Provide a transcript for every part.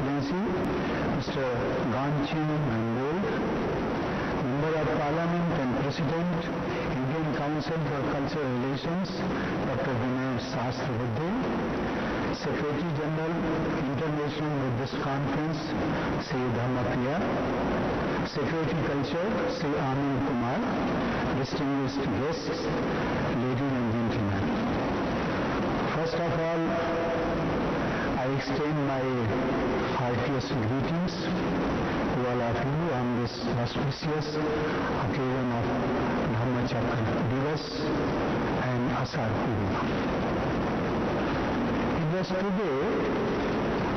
Excellency Mr. Ghanshyam Mangal, Member of Parliament and President, Indian Council for Cultural Relations, Dr. Vinay Sahasrabudhe, Secretary General, International Buddhist Conference, Sri Dhammapriya, Secretary Culture, Sri Anil Kumar, distinguished guests, ladies and gentlemen. First of all, I extend my heartiest greetings to all of you on this auspicious occasion of Dhammachakra Divas and Asar Purnima. It was today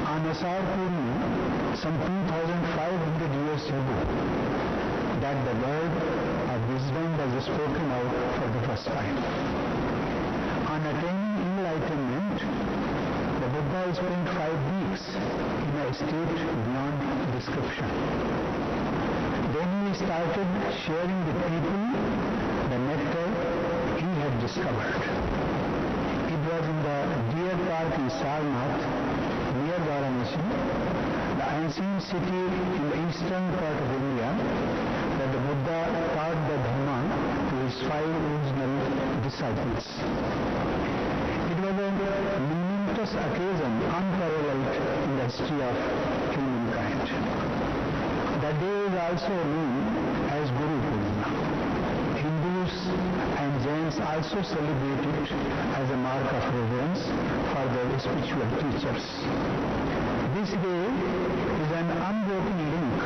on Asar Purnima, some 2,500 years ago, that the word of wisdom was spoken out for the first time. On attaining enlightenment, the Buddha spent 5 weeks in a state beyond description. Then he started sharing with people the nectar he had discovered. It was in the deer park in Sarnath, near Varanasi, the ancient city in the eastern part of India, that the Buddha taught the Dhamma to his 5 original disciples. It was a momentous occasion unparalleled in the history of humankind. The day is also known as Guru Purnima. Hindus and Jains also celebrate it as a mark of reverence for their spiritual teachers. This day is an unbroken link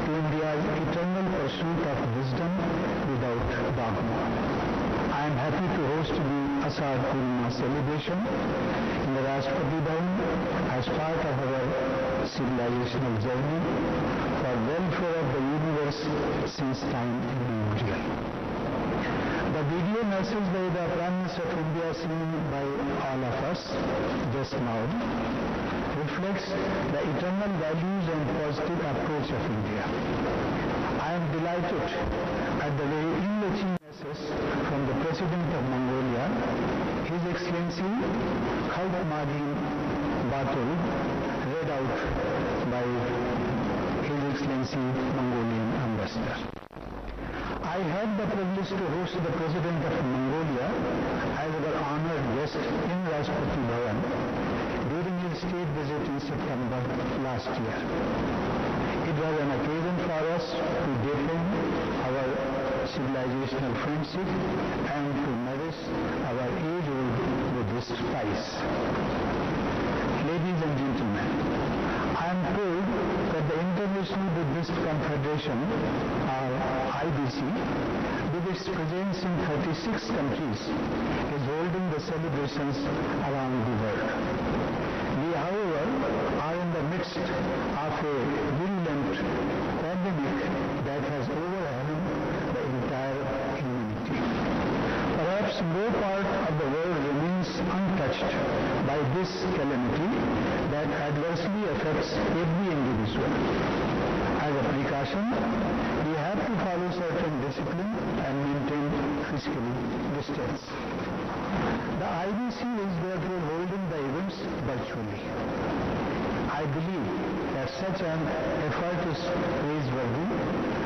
to India's eternal pursuit of wisdom without dogma. I am happy to host the Asar Purnima celebration in the Rashtrapati Bhavan as part of our civilizational journey for welfare of the universe since time immemorial. The video message by the Prime Minister of India seen by all of us just now reflects the eternal values and positive approach of India. I am delighted at the very enriching message from the President of Mongolia, His Excellency Khaltmadin Batul, read out by His Excellency Mongolian Ambassador. I had the privilege to host the President of Mongolia as our honored guest in Rashtrapati Bhavan during his state visit in September last year. It was an occasion for us to deepen our civilizational friendship and to nourish our age-old Buddhist ties. Ladies and gentlemen, I am told that the International Buddhist Confederation, or IBC, with its presence in 36 countries, is holding the celebrations around the world. We, however, are in the midst of a virulent pandemic that has overwhelmed the entire humanity. Perhaps no part of the world remains untouched by this calamity that adversely affects every individual. As a precaution, we have to follow certain discipline and maintain physical distance. The IBC is therefore holding the events virtually. I believe that such an effort is praiseworthy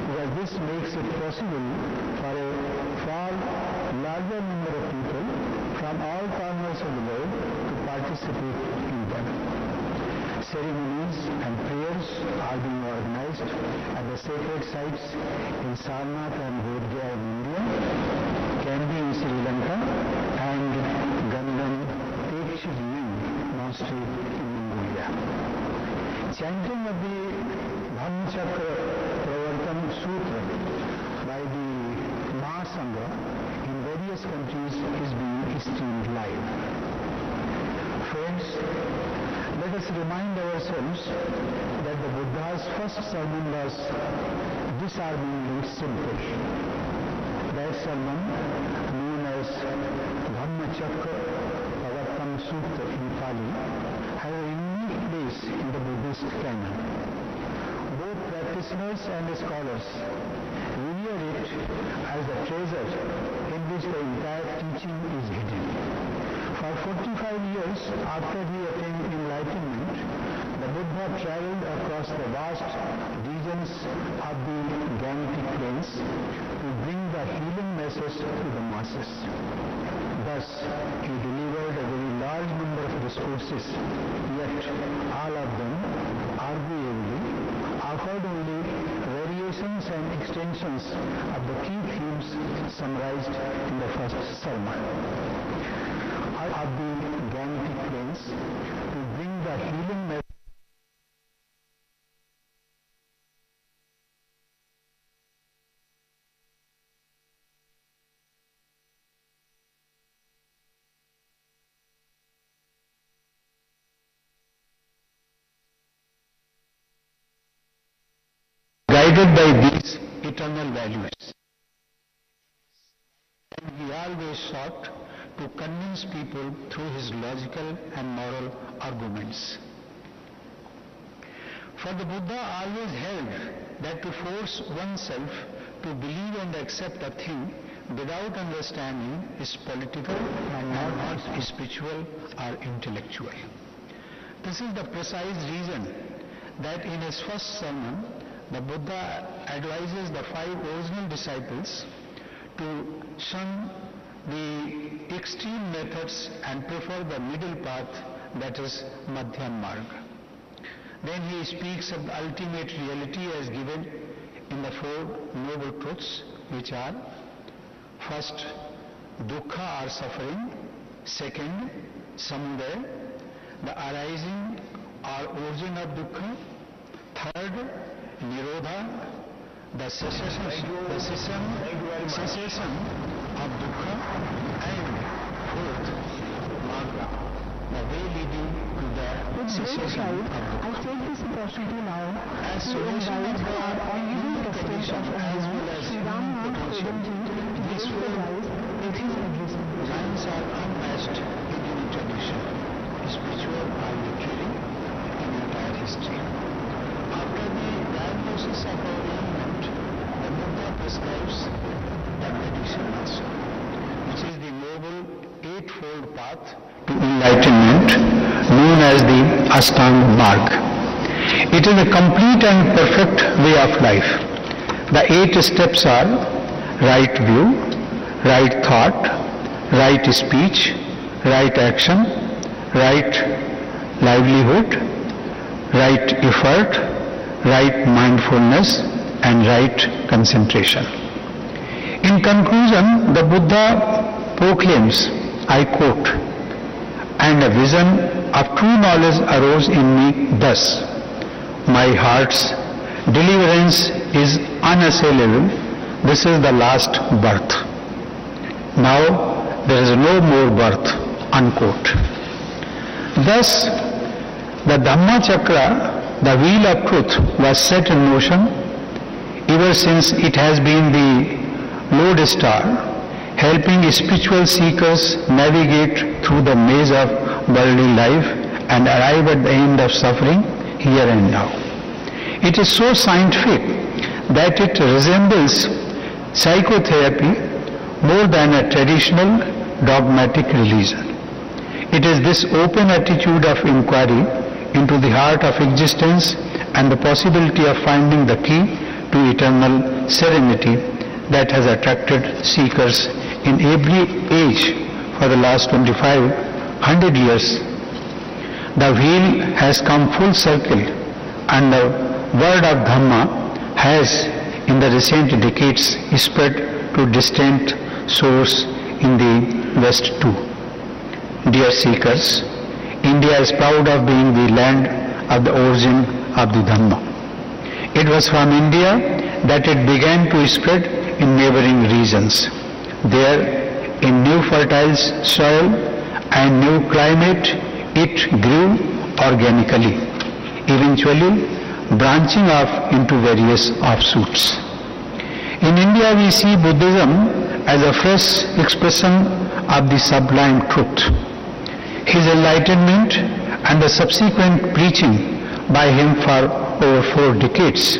because this makes it possible for a far larger number of people from all corners of the world to participate in them. Ceremonies and prayers are being organized at the sacred sites in Sarnath and Bodh Gaya in India, Kandy in Sri Lanka, and Gangam Tekshidin Monastery in Mongolia. Chanting of the Dhammachakra Pravartan Sutra by the Mahasangha in various countries is being streamed live. Friends, let us remind ourselves that the Buddha's first sermon was disarmingly simple. That sermon, known as Dhammachakra Pravartan Sutra in Pali, has a unique place in the Buddhist canon. Both practitioners and scholars revere it as the treasure in which the entire teaching is hidden. For 45 years after he attained enlightenment, The Buddha traveled across the vast regions of the Gangetic Plains to bring the healing message to the masses. Thus, he delivered a very large number of discourses, yet all of them, arguably, offered only variations and extensions of the key themes summarized in the first sermon. Of the Gangetic Plains to bring the healing message. Guided by these eternal values. And he always sought to convince people through his logical and moral arguments. For the Buddha always held that to force oneself to believe and accept a thing without understanding is political and not spiritual or intellectual. This is the precise reason that in his first sermon, the Buddha advises the 5 original disciples to shun the extreme methods and prefer the middle path, that is Madhyam Marga. Then he speaks of the ultimate reality as given in the 4 noble truths, which are: first, dukkha or suffering; second, samudaya, the arising or origin of dukkha; third, nirodha, the cessation of dukkha; and fourth, marga, the way leading to the cessation of dukkha. I take this opportunity now As to solution invite of the our honorable president of as well India, as Sri human Ramnath potential, Kovind ji, to these give the 4 rise with his address. lines are unmatched in any tradition, spiritual or literary, in entire history. After the diagnosis of our ailment, the Buddha prescribes the meditation also, which is the noble 8-fold path to enlightenment, known as the Ashtanga Marga. It is a complete and perfect way of life. The 8 steps are: right view, right thought, right speech, right action, right livelihood, right effort, right mindfulness, and right concentration. In conclusion, the Buddha proclaims, I quote, "And a vision of true knowledge arose in me thus: my heart's deliverance is unassailable. This is the last birth. Now there is no more birth," unquote. Thus, the Dhamma Chakra, the wheel of truth, was set in motion. Ever since it has been the lodestar, helping spiritual seekers navigate through the maze of worldly life and arrive at the end of suffering here and now. It is so scientific that it resembles psychotherapy more than a traditional dogmatic religion. It is this open attitude of inquiry into the heart of existence and the possibility of finding the key to eternal serenity that has attracted seekers in every age for the last 2500 years. The wheel has come full circle, and the word of Dhamma has in the recent decades spread to distant shores in the West too. Dear seekers, India is proud of being the land of the origin of the Dhamma. It was from India that it began to spread in neighboring regions. There, in new fertile soil and new climate, it grew organically, eventually branching off into various offshoots. In India, we see Buddhism as a fresh expression of the sublime truth. His enlightenment and the subsequent preaching by him for over 4 decades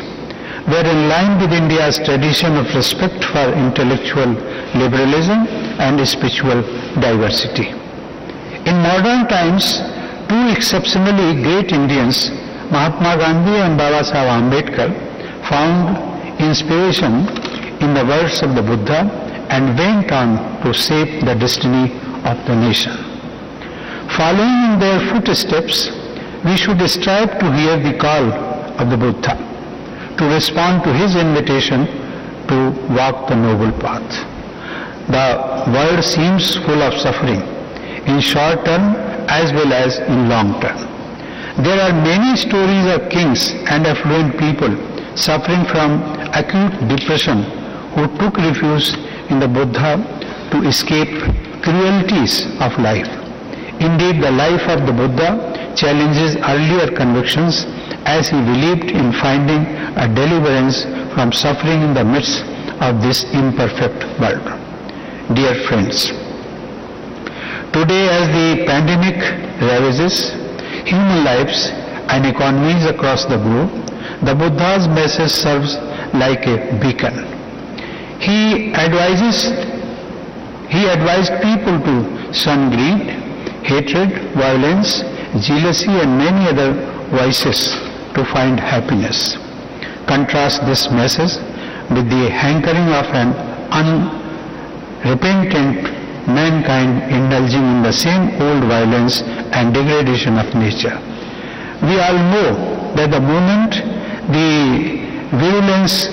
were in line with India's tradition of respect for intellectual liberalism and spiritual diversity. In modern times, 2 exceptionally great Indians Mahatma Gandhi and Baba Sahib Ambedkar found inspiration in the words of the Buddha and went on to shape the destiny of the nation. Following in their footsteps, we should strive to hear the call of the Buddha, to respond to his invitation to walk the noble path. The world seems full of suffering, in short term as well as in long term. There are many stories of kings and affluent people suffering from acute depression who took refuge in the Buddha to escape cruelties of life. Indeed, the life of the Buddha challenges earlier convictions as he believed in finding a deliverance from suffering in the midst of this imperfect world. Dear friends, today as the pandemic ravages human lives and economies across the globe, the Buddha's message serves like a beacon. He advised people to shun greed, hatred, violence, jealousy and many other vices to find happiness. Contrast this message with the hankering of an unrepentant mankind indulging in the same old violence and degradation of nature. We all know that the moment the virulence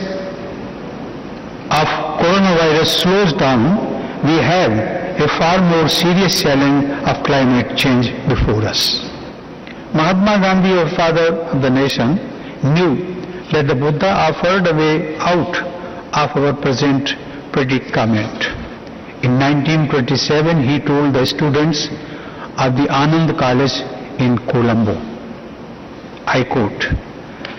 of coronavirus slows down, we have a far more serious challenge of climate change before us. Mahatma Gandhi, our father of the nation, knew that the Buddha offered a way out of our present predicament. In 1927, he told the students of the Anand College in Colombo, I quote,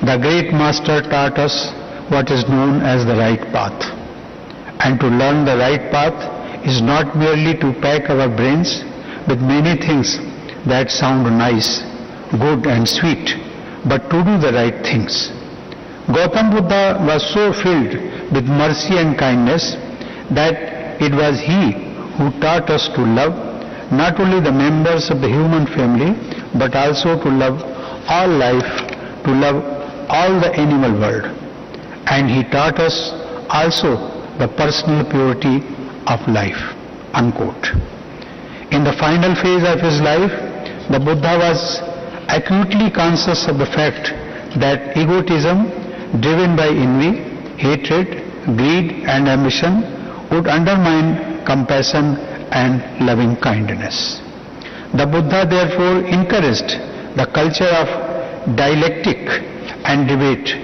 "The great master taught us what is known as the right path. And to learn the right path is not merely to pack our brains with many things that sound nice, good and sweet, but to do the right things." Gautam Buddha was so filled with mercy and kindness that it was he who taught us to love not only the members of the human family, but also to love all life, to love all the animal world. And he taught us also the personal purity of life, unquote. In the final phase of his life, the Buddha was acutely conscious of the fact that egotism, driven by envy, hatred, greed and ambition, would undermine compassion and loving kindness. The Buddha therefore encouraged the culture of dialectic and debate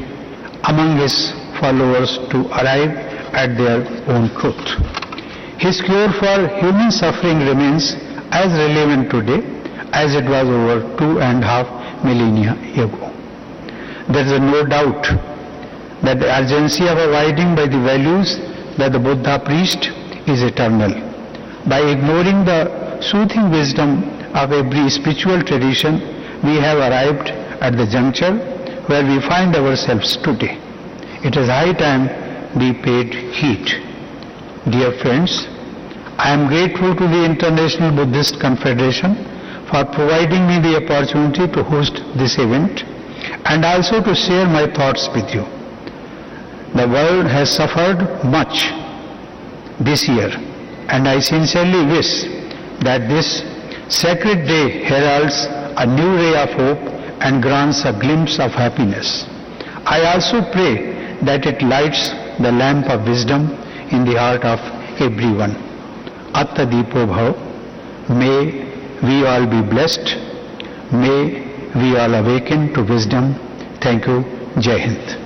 among his followers to arrive at their own truth. His cure for human suffering remains as relevant today as it was over 2.5 millennia ago. There is no doubt that the urgency of abiding by the values that the Buddha preached is eternal. By ignoring the soothing wisdom of every spiritual tradition, we have arrived at the juncture where we find ourselves today. It is high time we paid heed. Dear friends, I am grateful to the International Buddhist Confederation for providing me the opportunity to host this event and also to share my thoughts with you. The world has suffered much this year, and I sincerely wish that this sacred day heralds a new ray of hope and grants a glimpse of happiness. I also pray that it lights the lamp of wisdom in the heart of everyone. Atta Deepo Bhav. May we all be blessed. May we all awaken to wisdom. Thank you. Jai Hind.